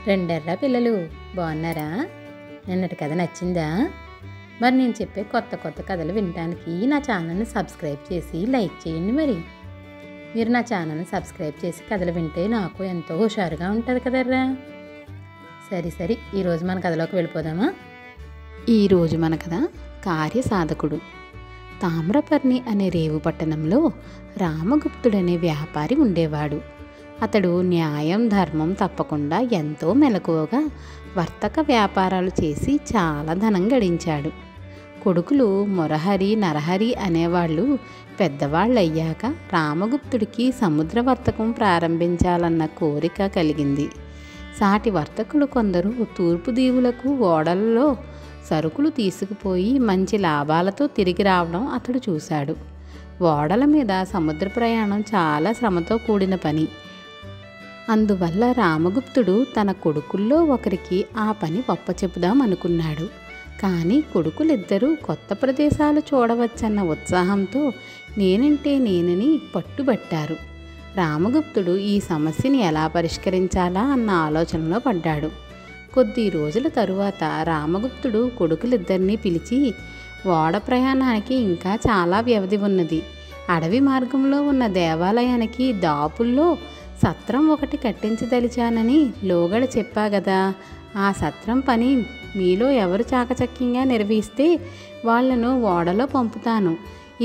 రెండెర్రా పిల్లలు బాగున్నారా? నిన్నటి కథ నచ్చిందా? మరి నేను చెప్పే కొత్త కొత్త కథలు వినడానికి నా ఛానల్ని సబ్స్క్రైబ్ చేసి లైక్ చేయండి. మరి మీరు నా ఛానల్ని సబ్స్క్రైబ్ చేసి కథలు వింటే నాకు ఎంతో హుషారుగా ఉంటుంది కదర్రా. సరే ఈరోజు మన కథలోకి వెళ్ళిపోదామా? ఈరోజు మన కథ కార్యసాధకుడు. తామ్రపర్ణి అనే రేవు పట్టణంలో రామగుప్తుడనే వ్యాపారి ఉండేవాడు. అతడు న్యాయం ధర్మం తప్పకుండా ఎంతో మెలకువగా వర్తక వ్యాపారాలు చేసి చాలా ధనం గడించాడు. కొడుకులు మురహరి నరహరి అనేవాళ్ళు పెద్దవాళ్ళయ్యాక రామగుప్తుడికి సముద్ర వర్తకం ప్రారంభించాలన్న కోరిక కలిగింది. సాటి వర్తకులు కొందరు తూర్పు దీవులకు ఓడలలో సరుకులు తీసుకుపోయి మంచి లాభాలతో తిరిగి రావడం అతడు చూశాడు. ఓడల మీద సముద్ర ప్రయాణం చాలా శ్రమతో కూడిన పని. అందువల్ల రామగుప్తుడు తన కొడుకుల్లో ఒకరికి ఆ పని ఒప్పచెప్పుదాం అనుకున్నాడు. కానీ కొడుకులిద్దరూ కొత్త ప్రదేశాలు చూడవచ్చన్న ఉత్సాహంతో నేనంటే నేనని పట్టుబట్టారు. రామగుప్తుడు ఈ సమస్యని ఎలా పరిష్కరించాలా అన్న ఆలోచనలో పడ్డాడు. కొద్ది రోజుల తరువాత రామగుప్తుడు కొడుకులిద్దరినీ పిలిచి, ఓడ ప్రయాణానికి ఇంకా చాలా వ్యవధి ఉన్నది. అడవి మార్గంలో ఉన్న దేవాలయానికి దాపుల్లో సత్రం ఒకటి కట్టించదలిచానని లోగడ చెప్పా గదా, ఆ సత్రం పని మీలో ఎవరు చాకచక్యంగా నిర్వహిస్తే వాళ్లను ఓడలో పంపుతాను.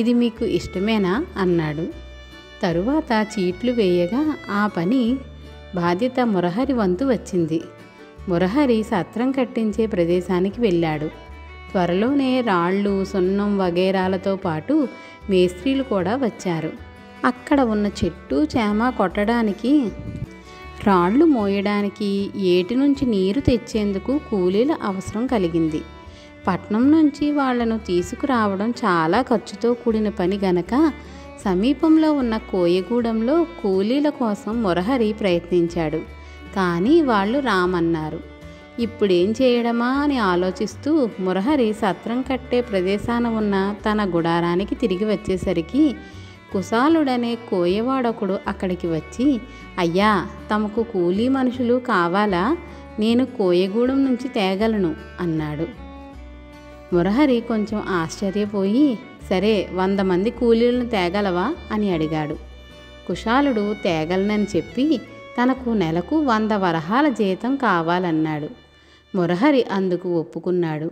ఇది మీకు ఇష్టమేనా అన్నాడు. తరువాత చీట్లు వేయగా ఆ పని బాధ్యత మురహరి వంతు వచ్చింది. మురహరి సత్రం కట్టించే ప్రదేశానికి వెళ్ళాడు. త్వరలోనే రాళ్ళు సున్నం వగైరాలతో పాటు మేస్త్రీలు కూడా వచ్చారు. అక్కడ ఉన్న చెట్టు చేమ కొట్టడానికి, రాళ్ళు మోయడానికి, ఏటి నుంచి నీరు తెచ్చేందుకు కూలీల అవసరం కలిగింది. పట్నం నుంచి వాళ్లను తీసుకురావడం చాలా ఖర్చుతో కూడిన పని గనక సమీపంలో ఉన్న కోయగూడెంలో కూలీల కోసం మురహరి ప్రయత్నించాడు. కానీ వాళ్ళు రామన్నారు. ఇప్పుడేం చేయడమా అని ఆలోచిస్తూ మురహరి సత్రం కట్టే ప్రదేశాన ఉన్న తన గుడారానికి తిరిగి వచ్చేసరికి కుశాలుడనే కోయవాడొకడు అక్కడికి వచ్చి, అయ్యా, తమకు కూలీ మనుషులు కావాలా? నేను కోయగూడెం నుంచి తేగలను అన్నాడు. మురహరి కొంచెం ఆశ్చర్యపోయి, సరే 100 మంది కూలీలను తేగలవా అని అడిగాడు. కుశాలుడు తేగలనని చెప్పి తనకు నెలకు 100 వరహాల జీతం కావాలన్నాడు. మురహరి అందుకు ఒప్పుకున్నాడు.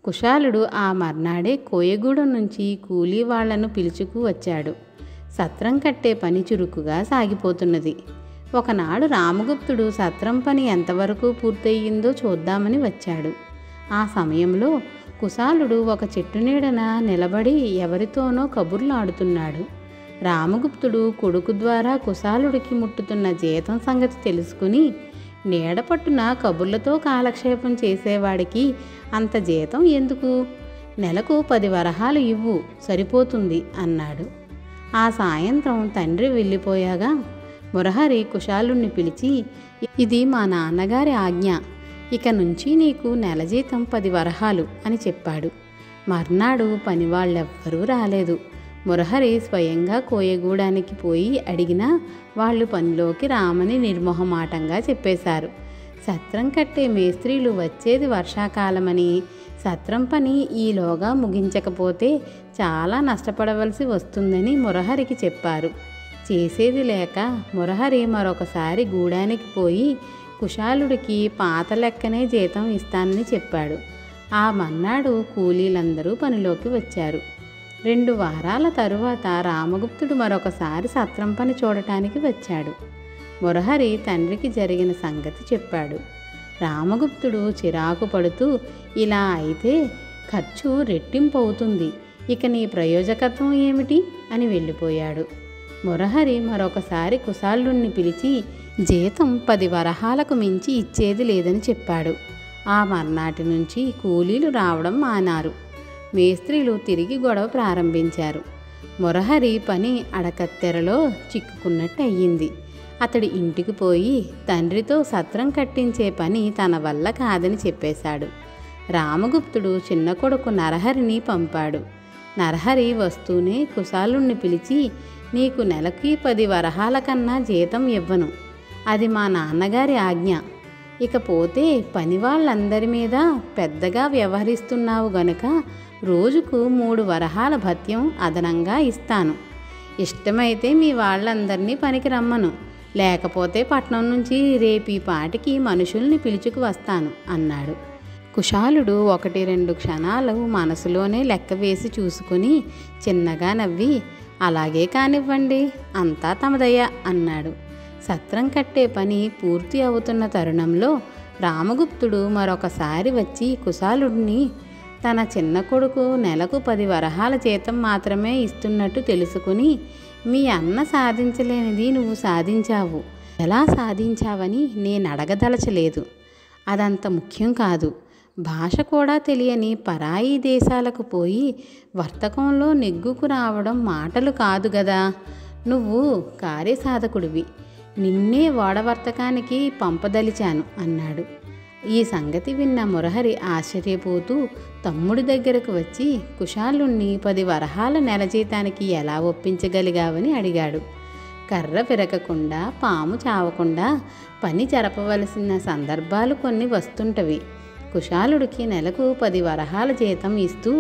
కుశాలుడు ఆ మర్నాడే కోయగూడెం నుంచి కూలీ వాళ్లను పిలుచుకు వచ్చాడు. సత్రం కట్టే పని చురుకుగా సాగిపోతున్నది. ఒకనాడు రామగుప్తుడు సత్రం పని ఎంతవరకు పూర్తయిందో చూద్దామని వచ్చాడు. ఆ సమయంలో కుశాలుడు ఒక చెట్టు నీడన నిలబడి ఎవరితోనో కబుర్లాడుతున్నాడు. రామగుప్తుడు కొడుకు ద్వారా కుశాలుడికి ముట్టుతున్న జీతం సంగతి తెలుసుకుని, నీడపట్టున కబుర్లతో కాలక్షేపం చేసేవాడికి అంత జీతం ఎందుకు? నెలకు 10 వరహాలు ఇవ్వు, సరిపోతుంది అన్నాడు. ఆ సాయంత్రం తండ్రి వెళ్ళిపోయాగా మురహరి కుశాలుణ్ణి పిలిచి, ఇది మా నాన్నగారి ఆజ్ఞ. ఇక నుంచి నీకు నెల జీతం 10 వరహాలు అని చెప్పాడు. మర్నాడు పనివాళ్ళెవ్వరూ రాలేదు. మురహరి స్వయంగా కోయగూడానికి పోయి అడిగినా వాళ్ళు పనిలోకి రామని నిర్మోహమాటంగా చెప్పేశారు. సత్రం కట్టే మేస్త్రీలు వచ్చేది వర్షాకాలమని, సత్రం పని ఈలోగా ముగించకపోతే చాలా నష్టపడవలసి వస్తుందని మురహరికి చెప్పారు. చేసేది లేక మురహరి మరొకసారి గూడానికి పోయి కుశాలుడికి పాత లెక్కనే జీతం ఇస్తానని చెప్పాడు. ఆ మర్నాడు కూలీలందరూ పనిలోకి వచ్చారు. 2 వారాల తరువాత రామగుప్తుడు మరొకసారి సత్రం పని చూడటానికి వచ్చాడు. మురహరి తండ్రికి జరిగిన సంగతి చెప్పాడు. రామగుప్తుడు చిరాకు పడుతూ, ఇలా అయితే ఖర్చు రెట్టింపు అవుతుంది, ఇక నీ ప్రయోజకత్వం ఏమిటి అని వెళ్ళిపోయాడు. మురహరి మరొకసారి కుశాలుణ్ణి పిలిచి జీతం 10 వరహాలకు మించి ఇచ్చేది లేదని చెప్పాడు. ఆ మర్నాటి నుంచి కూలీలు రావడం మానారు. మేస్త్రీలు తిరిగి గొడవ ప్రారంభించారు. మురహరి పని అడకత్తెరలో చిక్కుకున్నట్టు అయ్యింది. అతడి ఇంటికి పోయి తండ్రితో సత్రం కట్టించే పని తన వల్ల కాదని చెప్పేశాడు. రామగుప్తుడు చిన్న కొడుకు నరహరిని పంపాడు. నరహరి వస్తూనే కుశాలుణ్ణి పిలిచి, నీకు నెలకి 10 వరహాల కన్నా జీతం ఇవ్వను, అది మా నాన్నగారి ఆజ్ఞ. ఇకపోతే పని వాళ్ళందరి మీద పెద్దగా వ్యవహరిస్తున్నావు గనుక రోజుకు 3 వరహాల భత్యం అదనంగా ఇస్తాను. ఇష్టమైతే మీ వాళ్ళందరినీ పనికి రమ్మను, లేకపోతే పట్నం నుంచి రేపీ పాటికి మనుషుల్ని పిలుచుకు వస్తాను అన్నాడు. కుశాలుడు 1-2 క్షణాలు మనసులోనే లెక్క వేసి చూసుకుని చిన్నగా నవ్వి, అలాగే కానివ్వండి, అంతా తమదయ్య అన్నాడు. సత్రం కట్టే పని పూర్తి అవుతున్న తరుణంలో రామగుప్తుడు మరొకసారి వచ్చి కుశాలుడిని తన చిన్న కొడుకు నెలకు 10 వరహాల జీతం మాత్రమే ఇస్తున్నట్టు తెలుసుకుని, మీ అన్న సాధించలేనిది నువ్వు సాధించావు, ఎలా సాధించావని నేను అడగదలచలేదు. అదంత ముఖ్యం కాదు. భాష కూడా తెలియని పరాయి దేశాలకు పోయి వర్తకంలో నెగ్గుకు రావడం మాటలు కాదు గదా. నువ్వు కార్యసాధకుడివి, నిన్నే ఓడవర్తకానికి పంపదలిచాను అన్నాడు. ఈ సంగతి విన్న మురహరి ఆశ్చర్యపోతూ తమ్ముడి దగ్గరకు వచ్చి కుశాలుణ్ణి 10 వరహాల నెల జీతానికి ఎలా ఒప్పించగలిగావని అడిగాడు. కర్ర విరగకుండా పాము చావకుండా పని జరపవలసిన సందర్భాలు కొన్ని వస్తుంటవి. కుశాలుడికి నెలకు 10 వరహాల జీతం ఇస్తూ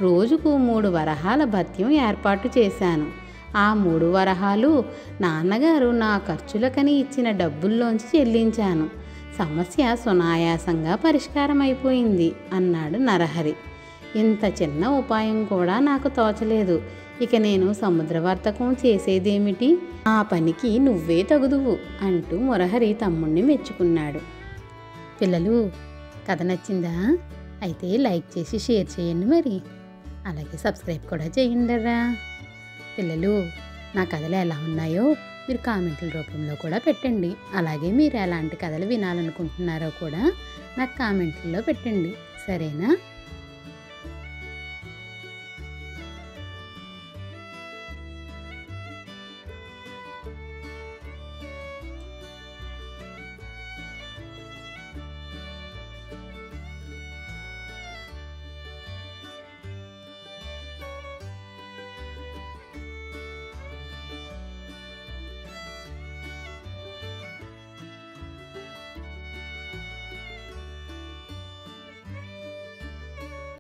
రోజుకు 3 వరహాల భత్యం ఏర్పాటు చేశాను. ఆ 3 వరహాలు నాన్నగారు నా ఖర్చులకని ఇచ్చిన డబ్బుల్లోంచి చెల్లించాను. సమస్య సునాయాసంగా పరిష్కారం అయిపోయింది అన్నాడు నరహరి. ఇంత చిన్న ఉపాయం కూడా నాకు తోచలేదు. ఇక నేను సముద్రవర్తకం చేసేదేమిటి? ఆ పనికి నువ్వే తగుదువు అంటూ మురహరి తమ్ముణ్ణి మెచ్చుకున్నాడు. పిల్లలు, కథ నచ్చిందా? అయితే లైక్ చేసి షేర్ చేయండి, మరి అలాగే సబ్స్క్రైబ్ కూడా చేయండిరా. పిల్లలు, నా కథలు ఎలా ఉన్నాయో మీరు కామెంట్ల రూపంలో కూడా పెట్టండి. అలాగే మీరు ఎలాంటి కథలు వినాలనుకుంటున్నారో కూడా నాకు కామెంట్లలో పెట్టండి, సరేనా?